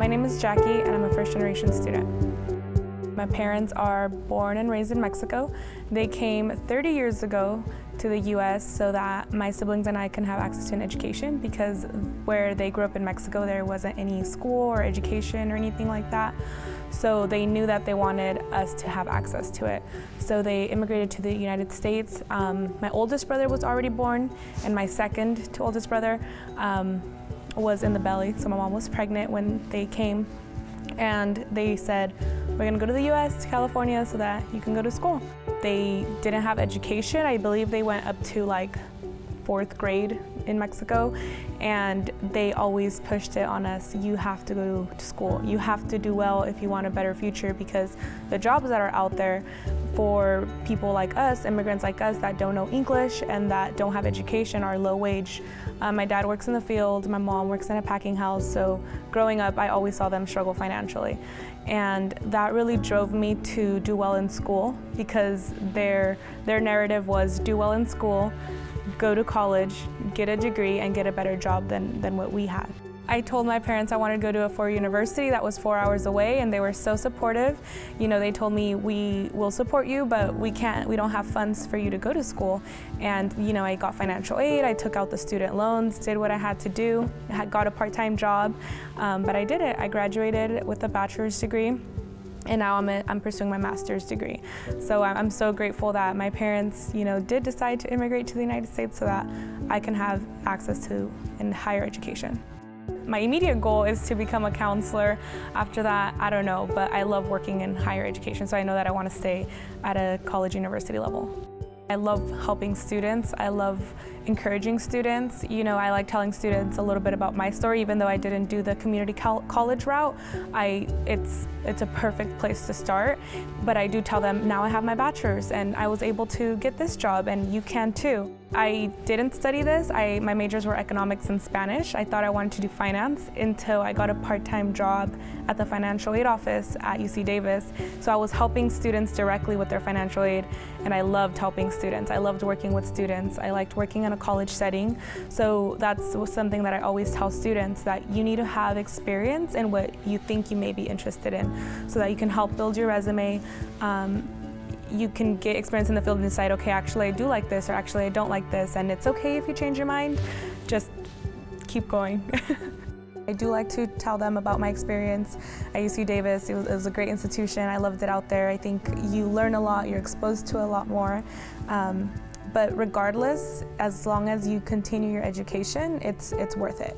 My name is Jackie and I'm a first-generation student. My parents are born and raised in Mexico. They came 30 years ago to the U.S. so that my siblings and I can have access to an education, because where they grew up in Mexico there wasn't any school or education or anything like that. So they knew that they wanted us to have access to it. So they immigrated to the United States. My oldest brother was already born, and my second to oldest brother was in the belly. So my mom was pregnant when they came. And they said, we're gonna go to the US, to California, so that you can go to school. They didn't have education. I believe they went up to like 4th grade in Mexico, and they always pushed it on us. You have to go to school. You have to do well if you want a better future, because the jobs that are out there for people like us, immigrants like us that don't know English and that don't have education, are low wage. My dad works in the field, my mom works in a packing house, so growing up I always saw them struggle financially. And that really drove me to do well in school, because their narrative was do well in school, go to college, get a degree, and get a better job than what we had. I told my parents I wanted to go to a four-year university that was 4 hours away, and they were so supportive. You know, they told me, we will support you, but we don't have funds for you to go to school. And you know, I got financial aid, I took out the student loans, did what I had to do, got a part-time job, but I did it. I graduated with a bachelor's degree, and now I'm pursuing my master's degree. So I'm so grateful that my parents, you know, did decide to immigrate to the United States so that I can have access to higher education. My immediate goal is to become a counselor. After that, I don't know, but I love working in higher education, so I know that I want to stay at a college university level. I love helping students. I love encouraging students. You know, I like telling students a little bit about my story. Even though I didn't do the community college route, it's a perfect place to start. But I do tell them, now I have my bachelor's and I was able to get this job, and you can too. I didn't study this. My majors were economics and Spanish. I thought I wanted to do finance until I got a part-time job at the financial aid office at UC Davis. So I was helping students directly with their financial aid, and I loved helping students. I loved working with students. I liked working in a college setting. So that's something that I always tell students, that you need to have experience in what you think you may be interested in, so that you can help build your resume. You can get experience in the field and decide, okay, actually I do like this, or actually I don't like this, and it's okay if you change your mind. Just keep going. I do like to tell them about my experience at UC Davis. It was a great institution. I loved it out there. I think you learn a lot, you're exposed to a lot more. But regardless, as long as you continue your education, it's worth it.